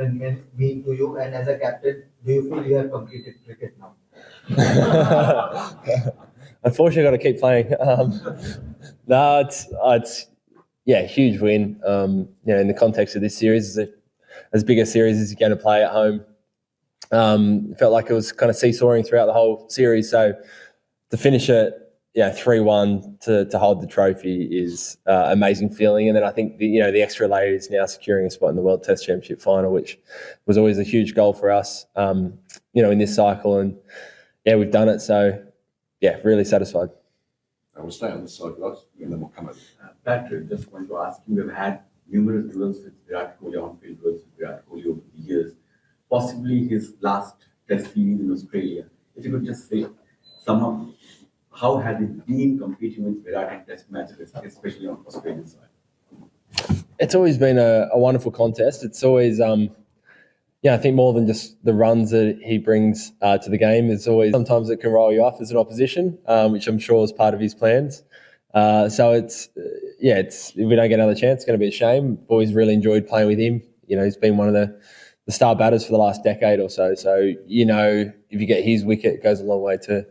mean to you? And as a captain, do you feel you have completed cricket now? Unfortunately, I've got to keep playing. No, it's yeah, huge win. In the context of this series, it's as big a series as you're going to play at home. Felt like it was kind of seesawing throughout the whole series. So to finish it, 3-1 to hold the trophy is amazing feeling. And then I think the extra layer is now securing a spot in the World Test Championship final, which was always a huge goal for us, in this cycle. And we've done it. So really satisfied. We'll stay on this side, guys, and then we'll come over. Patrick, just want to ask you, we've had numerous duels with Virat Kohli, on-field duels with Virat Kohli over the years, possibly his last test series in Australia. If you could just say, how has it been competing with Virat in test matches, especially on the Australian side? It's always been a wonderful contest. It's always, I think more than just the runs that he brings to the game. It's always, sometimes it can roll you off as an opposition, which I'm sure is part of his plans. So it's if we don't get another chance, it's going to be a shame. Always really enjoyed playing with him. He's been one of the star batters for the last decade or so. So, if you get his wicket, it goes a long way to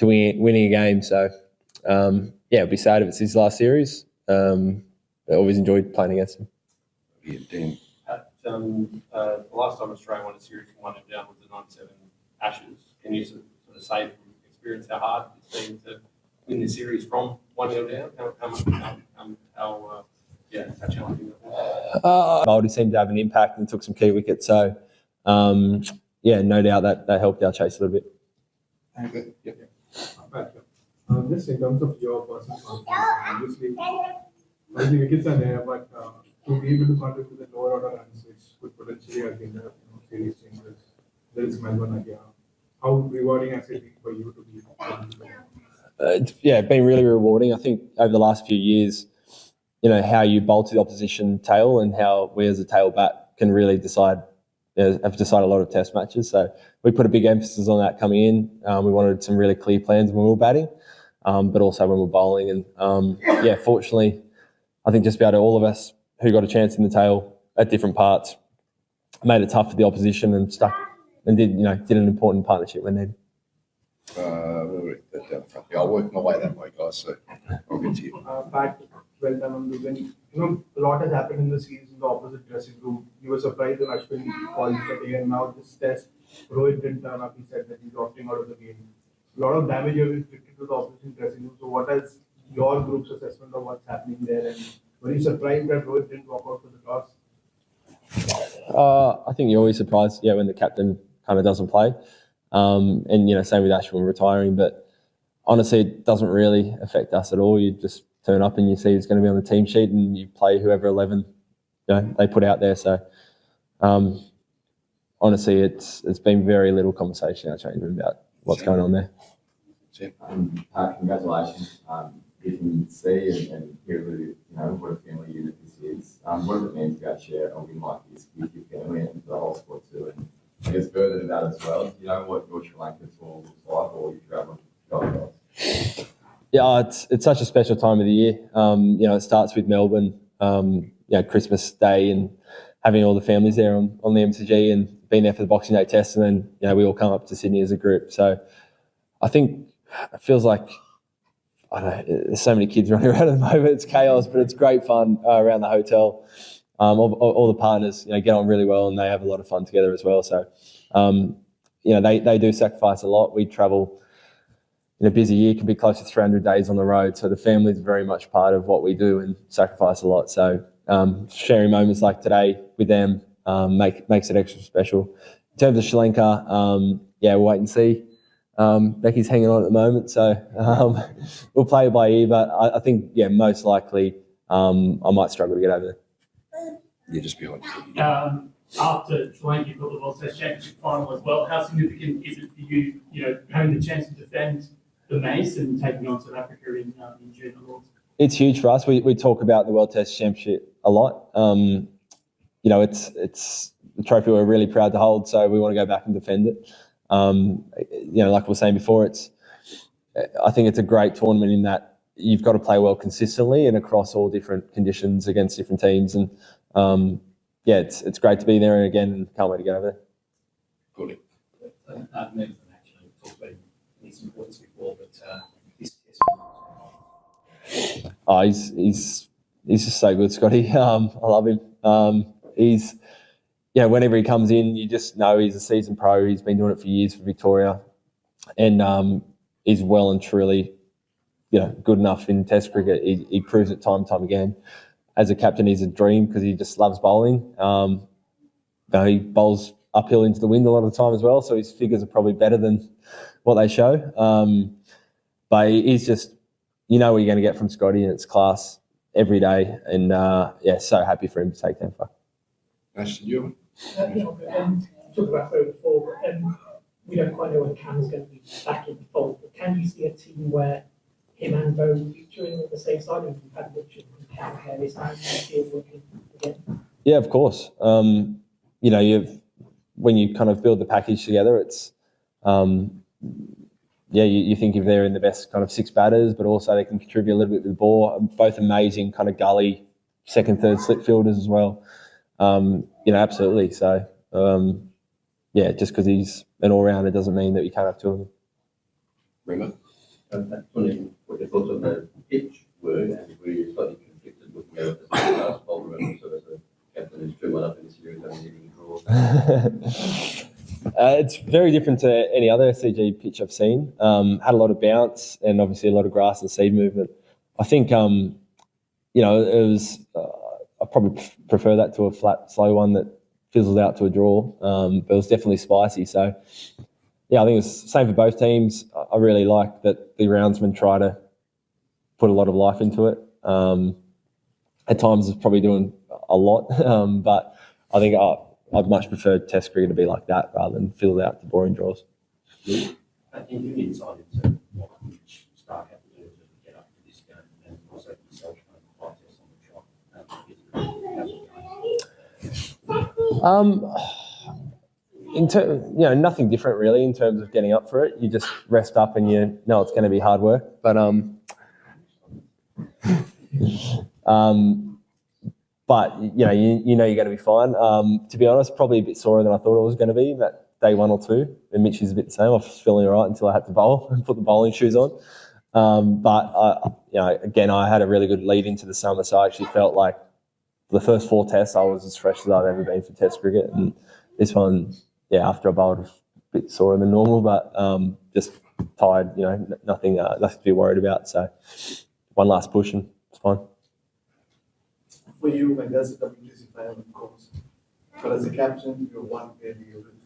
winning a game. So, it'd be sad if it's his last series. I always enjoyed playing against him. Yeah, Dan. The last time Australia won a series from 1 and down was the 97 Ashes. Can you sort of say from experience how hard it's been to win the series from 1-0 down? How challenging that was? Baldy seemed to have an impact and took some key wickets. So, no doubt that helped our chase a little bit. Thank you. Yep. Just in terms of your personal confidence, obviously wickets are there, but to be able to contribute to the lower order runs, which could potentially have been the series changes, there is Melbourne again. How rewarding has it been for you to be? It's been really rewarding. I think over the last few years, how you bowl to the opposition tail and how we as a tail bat can really have decided a lot of test matches. So we put a big emphasis on that coming in. We wanted some really clear plans when we were batting, but also when we were bowling. And fortunately, I think just about all of us who got a chance in the tail at different parts made it tough for the opposition and stuck and did an important partnership when needed. Down the front. I'll work my way that way, guys. So I'll get to you. Pat, well done on losing. A lot has happened in the series in the opposite dressing room. You were surprised when Ashwin called it again. Now this test, Rohit didn't turn up. He said that he's opting out of the game. A lot of damage has been inflicted to the opposition dressing room. So what is your group's assessment of what's happening there? And were you surprised that Rohit didn't walk out for the toss? I think you're always surprised, when the captain kind of doesn't play. And same with Ashwin retiring. But honestly, it doesn't really affect us at all. You just turn up and you see who's going to be on the team sheet and you play whoever 11 they put out there. So honestly, it's been very little conversation in our change room about what's going on there. Pat, congratulations. You can see and hear really, what a family unit this is. What does it mean to go share a win like this with your family and the whole sport too? And I guess further to that as well, do you know what your Sri Lanka tour looks like, or you travel? Yeah, it's such a special time of the year. It starts with Melbourne, Christmas Day and having all the families there on the MCG and being there for the Boxing Day test, and then we all come up to Sydney as a group. So I think it feels like there's so many kids running around at the moment. It's chaos, but it's great fun around the hotel. All the partners get on really well and they have a lot of fun together as well. So they do sacrifice a lot. We travel. In a busy year, can be close to 300 days on the road. So the family is very much part of what we do and sacrifice a lot. So sharing moments like today with them makes it extra special. In terms of Sri Lanka, we'll wait and see. Becky's hanging on at the moment, so we'll play it by ear. But I think, most likely I might struggle to get over there. You're just behind. After Sri Lanka got the World Test Championship final as well, how significant is it for you, having the chance to defend the Mace and taking on South Africa in June? It's huge for us. We talk about the World Test Championship a lot. It's the trophy we're really proud to hold, so we want to go back and defend it. Like we were saying before, I think it's a great tournament in that you've got to play well consistently and across all different conditions against different teams. And yeah, it's great to be there again, and can't wait to get over there. Good. Melbourne actually talked about his importance before, but this Oh, he's just so good, Scotty. I love him. He's whenever he comes in, you just know he's a seasoned pro. He's been doing it for years for Victoria, and he's well and truly, good enough in Test cricket. He proves it time and time again. As a captain, he's a dream because he just loves bowling. He bowls uphill into the wind a lot of the time as well, so his figures are probably better than what they show. But he's just, what you're going to get from Scotty, and it's class every day. And so happy for him to take 10 for. Ash, did you? Talked about Perth before, but we don't quite know when Cam's going to be back in the fold. But can you see a team where him and Bo featuring at the same side, and you've had Richard and Cam here this time, you see it working again? Yeah, of course. When you kind of build the package together, it's you think if they're in the best kind of 6 batters, but also they can contribute a little bit with the ball. Both amazing kind of gully second, third slip fielders as well. Absolutely. So, just because he's an all-rounder doesn't mean that you can't have 2 of them. Remember? That's wondering what your thoughts on the pitch were, and were you slightly conflicted looking at it as a last bowler and also as a captain who's drew one up in the series and leading draw? It's very different to any other SCG pitch I've seen. Had a lot of bounce and obviously a lot of grass and seed movement. I think, it was. I probably prefer that to a flat, slow one that fizzles out to a draw. But it was definitely spicy. So, I think it's the same for both teams. I really like that the roundsmen try to put a lot of life into it. At times, it's probably doing a lot, but I think I'd much prefer Test cricket to be like that rather than fill it out to boring draws. I think you decided to what each star had to do to get up to this game, and also yourself trying to fight this on the shot. Nothing different really in terms of getting up for it. You just rest up and you know it's going to be hard work. But you're going to be fine. To be honest, probably a bit sorer than I thought it was going to be that day 1 or 2. And Mitch is a bit the same. I was feeling all right until I had to bowl and put the bowling shoes on. Again, I had a really good lead into the summer, so I actually felt like the first 4 tests I was as fresh as I've ever been for Test cricket. And this one, after I bowled, a bit sorer than normal, but just tired. Nothing to be worried about. So one last push and it's fine. For you, when there's a WTC final, of course, but as a captain, you're one fairly everything.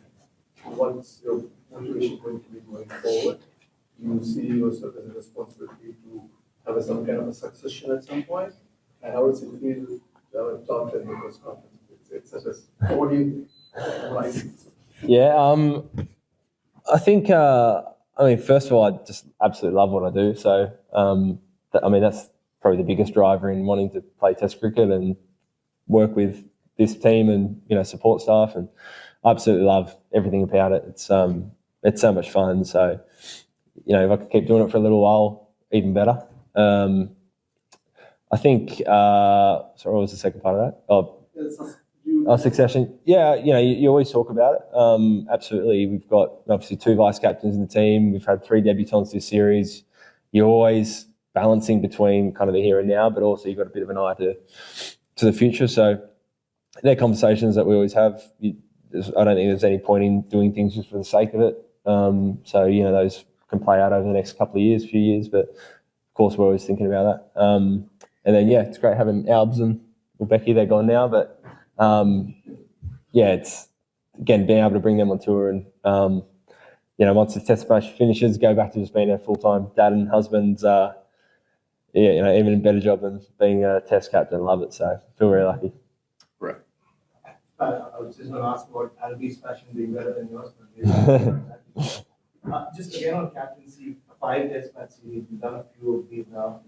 What's your motivation going to be going forward? You see yourself as a responsibility to have some kind of a succession at some point, and how does it feel talk in the press conference? It's such as what do you I think. First of all, I just absolutely love what I do. So, that's probably the biggest driver in wanting to play Test cricket and work with this team and support staff, and I absolutely love everything about it. It's so much fun. So, if I could keep doing it for a little while, even better. I think. Sorry, what was the second part of that? Succession. You always talk about it. Absolutely. We've got obviously 2 vice captains in the team. We've had 3 debutants this series. You're always balancing between kind of the here and now, but also you've got a bit of an eye to the future. So they're conversations that we always have. I don't think there's any point in doing things just for the sake of it. Those can play out over the next couple of few years, but of course we're always thinking about that. It's great having Albs and Becky. They're gone now, but it's again being able to bring them on tour and once the Test match finishes, go back to just being a full-time dad and husband. Even a better job than being a Test captain. Love it, so I feel very lucky. Right. I was just going to ask about Albie's passion being better than yours. Just again on captaincy, 5 Test match series, we've done a few of these now.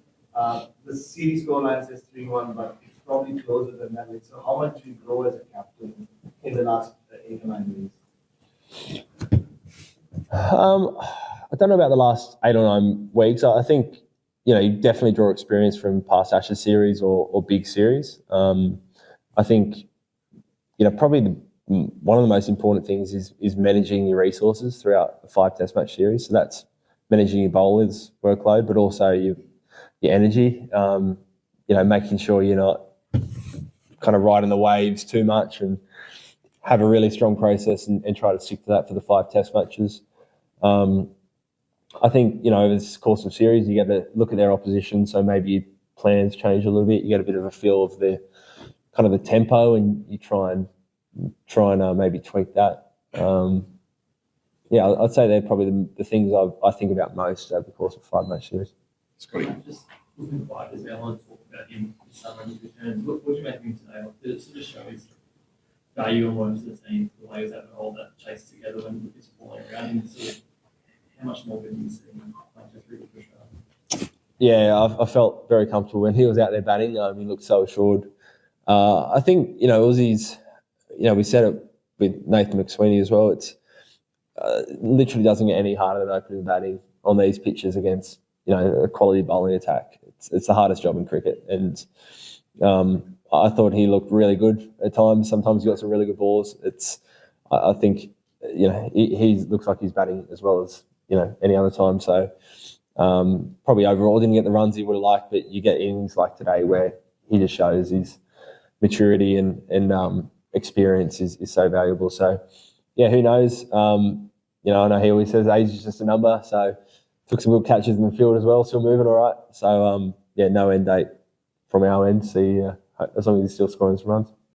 The series scoreline says 3-1, but it's probably closer than that. So how much do you grow as a captain in the last 8 or 9 weeks? I don't know about the last 8 or 9 weeks. I think you definitely draw experience from past Ashes series or big series. I think probably one of the most important things is managing your resources throughout a 5 Test match series. So that's managing your bowlers' workload, but also your energy. Making sure you're not kind of riding the waves too much, and have a really strong process and try to stick to that for the 5 Test matches. I think, over this course of series, you get to look at their opposition, so maybe your plans change a little bit. You get a bit of a feel of the kind of the tempo, and you try and maybe tweak that. I'd say they're probably the things I think about most over the course of 5 match series. Scotty. Just looking at as well, I want to talk about him this summer and his returns. What do you make of him today? Did it sort of show his value almost to the team, the way he was able to hold that chase together when it's falling around him? Sort of, how much more can you see him like just really push hard? Yeah, I felt very comfortable when he was out there batting. He looked so assured. I think, Aussies, we said it with Nathan McSweeney as well. It's literally doesn't get any harder than opening batting on these pitches against, a quality bowling attack. It's the hardest job in cricket. And I thought he looked really good at times. Sometimes he got some really good balls. I think, he looks like he's batting as well as, any other time. So probably overall didn't get the runs he would have liked, but you get innings like today where he just shows his maturity and experience is so valuable. So, who knows? I know he always says age is just a number. So took some good catches in the field as well, still moving all right. So, no end date from our end. See, as long as he's still scoring some runs.